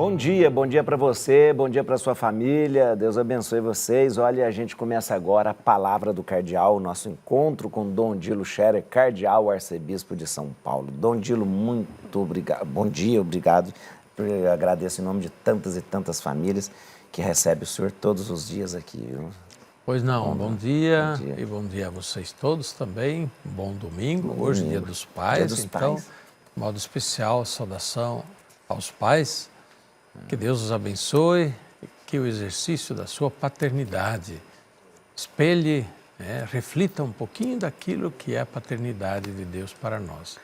Bom dia para você, bom dia para sua família, Deus abençoe vocês. Olha, a gente começa agora a Palavra do Cardeal, o nosso encontro com Dom Dilo Scherer, Cardeal Arcebispo de São Paulo. Dom Dilo, muito obrigado, bom dia, obrigado. Eu agradeço em nome de tantas e tantas famílias que recebem o senhor todos os dias aqui. Viu? Pois não, bom dia e bom dia a vocês todos também, bom domingo, hoje dia dos pais, então, de modo especial, saudação aos pais, que Deus os abençoe, que o exercício da sua paternidade espelhe, reflita um pouquinho daquilo que é a paternidade de Deus para nós.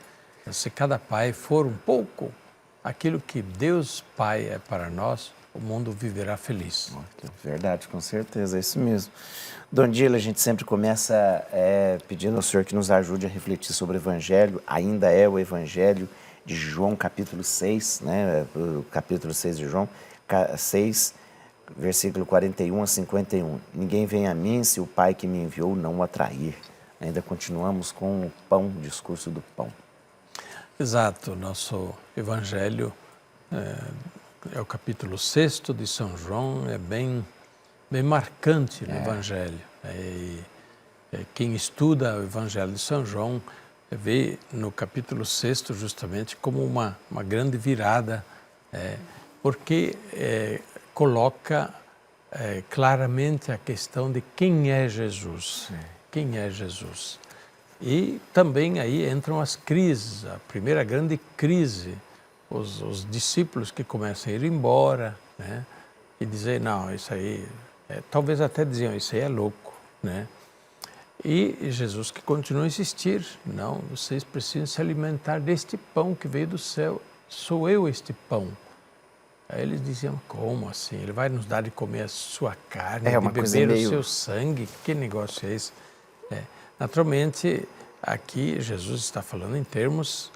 Se cada pai for um pouco aquilo que Deus Pai é para nós, o mundo viverá feliz. Verdade, com certeza, é isso mesmo. Dom Dilo, a gente sempre começa pedindo ao senhor que nos ajude a refletir sobre o Evangelho, ainda é o Evangelho de João, capítulo 6, né? O capítulo 6 de João, 6, versículo 41 a 51. Ninguém vem a mim se o Pai que me enviou não o atrair. Ainda continuamos com o pão, o discurso do pão. Exato, nosso Evangelho é o capítulo 6 de São João, é bem marcante no Evangelho. Quem estuda o Evangelho de São João vê no capítulo 6 justamente como uma grande virada, porque coloca claramente a questão de quem é Jesus. Quem é Jesus? E também aí entram as crises, a primeira grande crise, os discípulos que começam a ir embora, né? E dizer, não, isso aí, talvez até diziam, isso aí é louco, né? E Jesus que continua a insistir, não, vocês precisam se alimentar deste pão que veio do céu, sou eu este pão. Aí eles diziam, como assim? Ele vai nos dar de comer a sua carne, de beber o seu sangue? Que negócio é esse? Naturalmente, aqui Jesus está falando em termos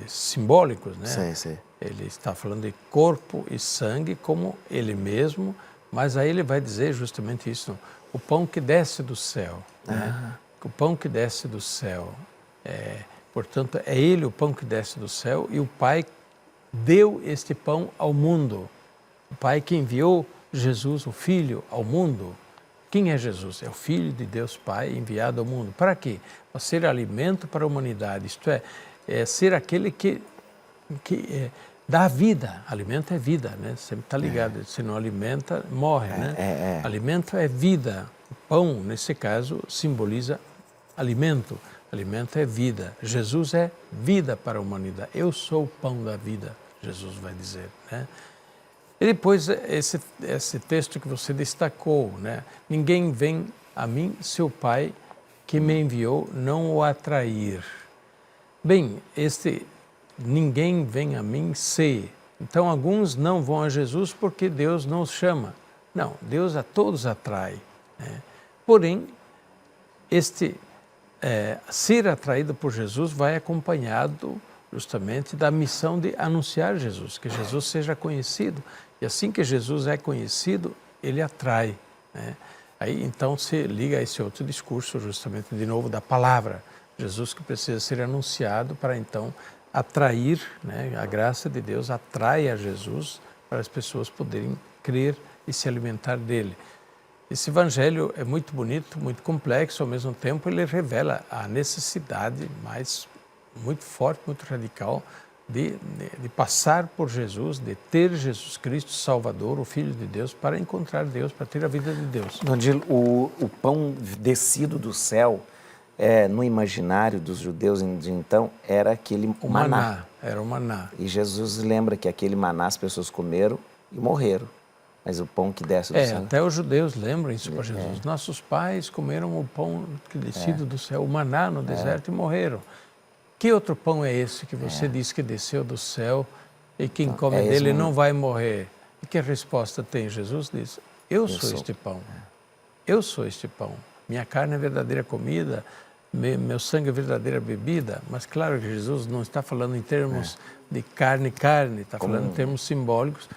simbólicos, né? Sim. Ele está falando de corpo e sangue como ele mesmo, mas aí ele vai dizer justamente isso, o pão que desce do céu, né? O pão que desce do céu, portanto, é ele o pão que desce do céu e o Pai deu este pão ao mundo. O Pai que enviou Jesus, o Filho, ao mundo. Quem é Jesus? É o Filho de Deus Pai enviado ao mundo. Para quê? Para ser alimento para a humanidade, isto é ser aquele que dá vida. Alimento é vida, né? Sempre está ligado. Se não alimenta, morre, né? Alimento é vida. O pão, nesse caso, simboliza alimento. Alimento é vida. Jesus é vida para a humanidade. Eu sou o pão da vida, Jesus vai dizer, né? E depois esse texto que você destacou, né? Ninguém vem a mim se o Pai que me enviou não o atrair. Bem, ninguém vem a mim se. Então, alguns não vão a Jesus porque Deus não os chama. Não, Deus a todos atrai, né? Porém, ser atraído por Jesus vai acompanhado justamente da missão de anunciar Jesus, que Jesus seja conhecido. E assim que Jesus é conhecido, ele atrai, né? Aí então se liga a esse outro discurso justamente de novo da palavra. Jesus que precisa ser anunciado para então atrair, né? A graça de Deus atrai a Jesus para as pessoas poderem crer e se alimentar dele. Esse evangelho é muito bonito, muito complexo, ao mesmo tempo ele revela a necessidade muito forte, muito radical de passar por Jesus, de ter Jesus Cristo Salvador, o Filho de Deus, para encontrar Deus, para ter a vida de Deus. O pão descido do céu, no imaginário dos judeus de então, era aquele maná. Era o maná. E Jesus lembra que aquele maná as pessoas comeram e morreram. Mas o pão que desce do céu... Até os judeus lembram isso para Jesus. Nossos pais comeram o pão que descido do céu, o maná no deserto e morreram. Que outro pão é esse que você diz que desceu do céu e quem come dele não vai morrer? E que resposta tem? Jesus diz, eu sou este pão. Eu sou este pão. Minha carne é verdadeira comida, meu sangue é verdadeira bebida. Mas claro que Jesus não está falando em termos de carne, está falando em termos simbólicos.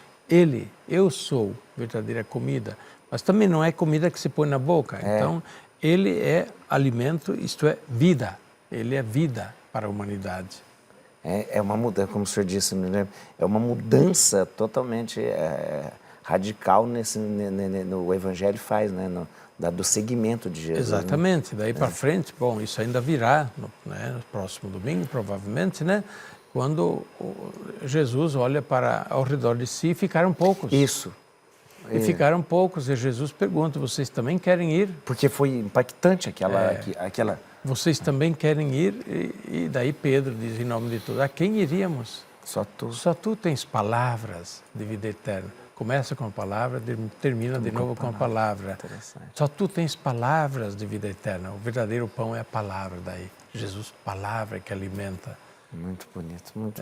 Eu sou verdadeira comida, mas também não é comida que se põe na boca. Então, ele é alimento, isto é, vida. Ele é vida para a humanidade. É uma mudança, como o senhor disse, né? É uma mudança totalmente radical no Evangelho faz, né? Do seguimento de Jesus. Exatamente. Né? Daí para frente, bom, isso ainda virá no próximo domingo, provavelmente, né? Quando Jesus olha ao redor de si e ficaram poucos. Isso. E ficaram poucos, e Jesus pergunta, vocês também querem ir? Porque foi impactante aquela... Vocês também querem ir? E daí Pedro diz em nome de todos, a quem iríamos? Só tu. Só tu tens palavras de vida eterna. Começa com a palavra, termina de novo com a palavra. Só tu tens palavras de vida eterna. O verdadeiro pão é a palavra daí. Jesus, palavra que alimenta. Muito bonito mesmo.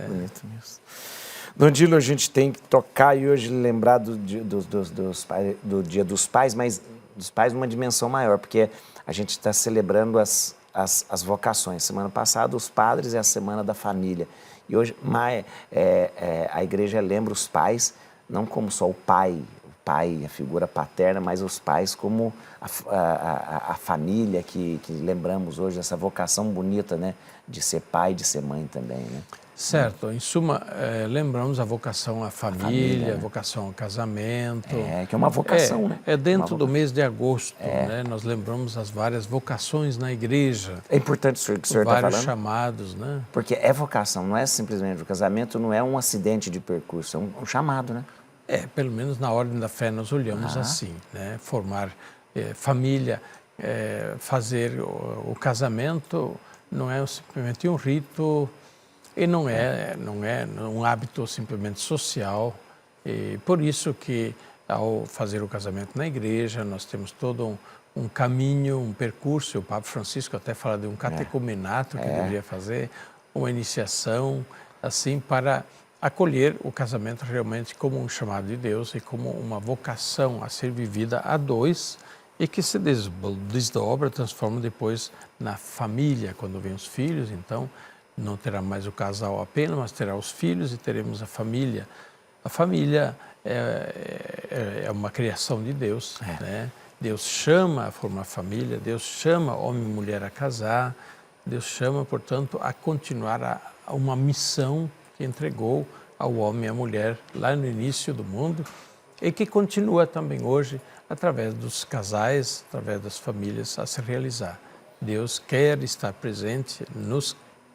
Dom Dilo, a gente tem que tocar e hoje lembrar do Dia dos Pais, mas dos pais numa dimensão maior, porque a gente está celebrando as vocações. Semana passada, os padres é a Semana da Família. E hoje a igreja lembra os pais, não como só o pai, a figura paterna, mas os pais como a família que lembramos hoje, essa vocação bonita, né, de ser pai e de ser mãe também, né? Certo. Em suma, lembramos a vocação à família, a vocação ao casamento. Que é uma vocação, né? É dentro do mês de agosto, né? Nós lembramos as várias vocações na igreja. É importante isso que o senhor está falando. Vários chamados, né? Porque é vocação, não é simplesmente o casamento, não é um acidente de percurso, é um chamado, né? Pelo menos na ordem da fé nós olhamos assim, né? Formar família, fazer o casamento não é simplesmente um rito e não é um hábito simplesmente social. E por isso que ao fazer o casamento na igreja nós temos todo um caminho, um percurso. O Papa Francisco até fala de um catecumenato que deveria fazer, uma iniciação assim para acolher o casamento realmente como um chamado de Deus e como uma vocação a ser vivida a dois e que se desdobra, transforma depois na família, quando vem os filhos. Então, não terá mais o casal apenas, mas terá os filhos e teremos a família. A família é uma criação de Deus, né? Deus chama a formar família, Deus chama homem e mulher a casar, Deus chama, portanto, a continuar uma missão que entregou ao homem e à mulher lá no início do mundo e que continua também hoje através dos casais, através das famílias a se realizar. Deus quer estar presente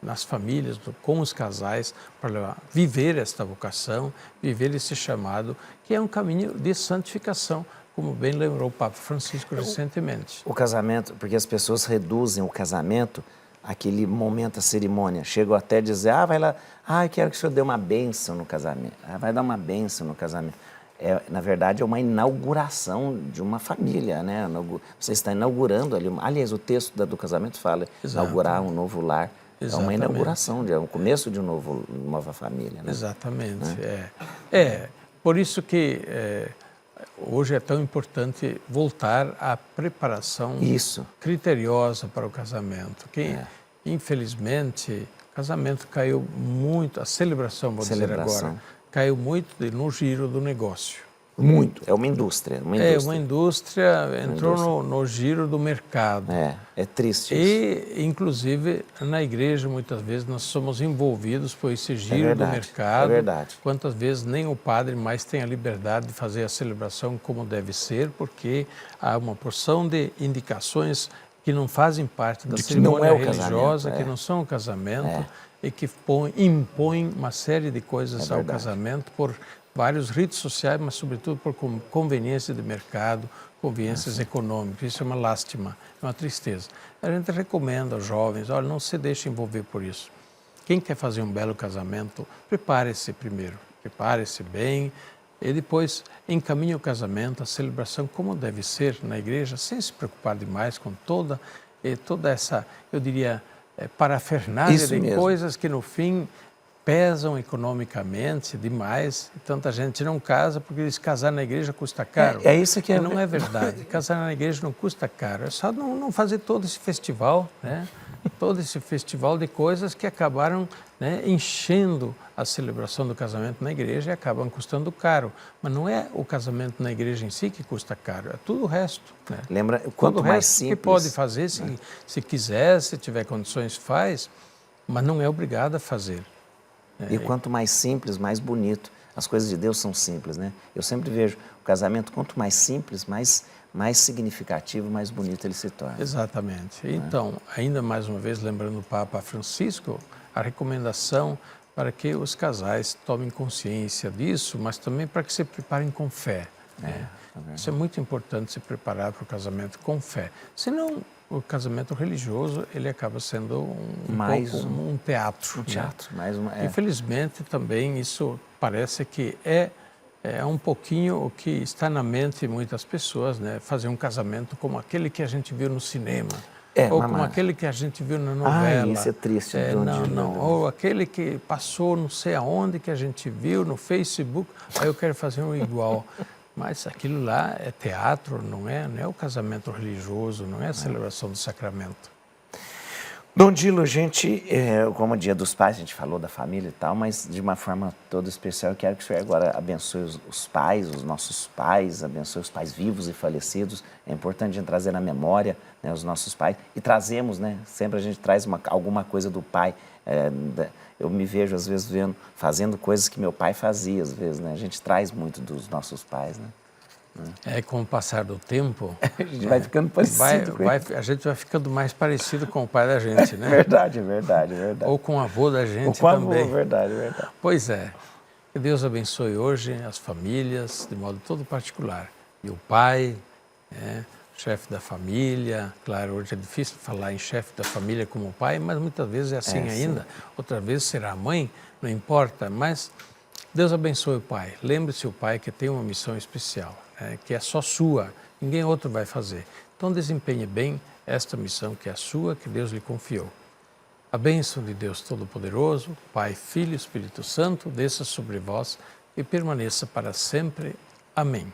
nas famílias, com os casais, para viver esta vocação, viver esse chamado, que é um caminho de santificação, como bem lembrou o Papa Francisco recentemente. O casamento, porque as pessoas reduzem o casamento aquele momento, a cerimônia. Chegam até a dizer, vai lá, eu quero que o senhor dê uma bênção no casamento. Vai dar uma bênção no casamento. Na verdade, é uma inauguração de uma família, né? Você está inaugurando ali. Aliás, o texto do casamento fala, inaugurar um novo lar. Exatamente. É uma inauguração, é o começo de uma nova família, né? Exatamente, Por isso que hoje é tão importante voltar à preparação criteriosa para o casamento. Que, infelizmente, o casamento caiu muito, a celebração, vou dizer agora, caiu muito no giro do negócio. Muito, é uma indústria. Uma indústria entrou no giro do mercado. É triste isso. E, inclusive, na igreja, muitas vezes, nós somos envolvidos por esse giro do mercado. É verdade. Quantas vezes nem o padre mais tem a liberdade de fazer a celebração como deve ser, porque há uma porção de indicações que não fazem parte da cerimônia religiosa, que não são o casamento, e que impõem uma série de coisas ao casamento por vários ritos sociais, mas sobretudo por conveniência de mercado, conveniências econômicas. Isso é uma lástima, é uma tristeza. A gente recomenda aos jovens, olha, não se deixe envolver por isso. Quem quer fazer um belo casamento, prepare-se primeiro, prepare-se bem e depois encaminhe o casamento, a celebração como deve ser na igreja, sem se preocupar demais com toda essa, eu diria, parafernália de coisas que no fim pesam economicamente demais. Tanta gente não casa porque diz que casar na igreja custa caro. Isso que não é verdade. Casar na igreja não custa caro. É só não fazer todo esse festival, né? Todo esse festival de coisas que acabaram, né, enchendo a celebração do casamento na igreja e acabam custando caro. Mas não é o casamento na igreja em si que custa caro, é tudo o resto. Né? Lembra, quanto mais simples... que pode fazer, se quiser, se tiver condições, faz, mas não é obrigado a fazer. E quanto mais simples, mais bonito. As coisas de Deus são simples, né? Eu sempre vejo o casamento, quanto mais simples, mais significativo, mais bonito ele se torna. Exatamente. Então, ainda mais uma vez, lembrando o Papa Francisco, a recomendação para que os casais tomem consciência disso, mas também para que se preparem com fé. Né? Isso é muito importante, se preparar para o casamento com fé. Senão, o casamento religioso, ele acaba sendo um teatro. Um teatro, né? mais uma... Infelizmente, também, isso parece que é um pouquinho o que está na mente de muitas pessoas, né? Fazer um casamento como aquele que a gente viu no cinema. Ou como aquele que a gente viu na novela. Isso é triste. Ou aquele que passou não sei aonde, que a gente viu no Facebook, aí eu quero fazer um igual. Mas aquilo lá é teatro, não é o casamento religioso, não é a celebração do sacramento. Dom Dilo, a gente, como o Dia dos Pais, a gente falou da família e tal, mas de uma forma toda especial, eu quero que o senhor agora abençoe os pais, os nossos pais, abençoe os pais vivos e falecidos. É importante a gente trazer na memória, né, os nossos pais. E trazemos, né, sempre a gente traz alguma coisa do pai. Eu me vejo, às vezes, fazendo coisas que meu pai fazia, às vezes, né? A gente traz muito dos nossos pais, né? Com o passar do tempo, a gente vai ficando parecido a gente vai ficando mais parecido com o pai da gente, né? Verdade. Ou com o avô da gente ou com também. Avô, verdade. Pois é. Que Deus abençoe hoje as famílias, de modo todo particular. E o pai, chefe da família. Claro, hoje é difícil falar em chefe da família como pai, mas muitas vezes é assim ainda. Sim. Outra vez será a mãe, não importa, mas Deus abençoe o pai. Lembre-se o pai que tem uma missão especial, que é só sua, ninguém outro vai fazer. Então desempenhe bem esta missão que é sua, que Deus lhe confiou. A bênção de Deus Todo-Poderoso, Pai, Filho e Espírito Santo, desça sobre vós e permaneça para sempre. Amém.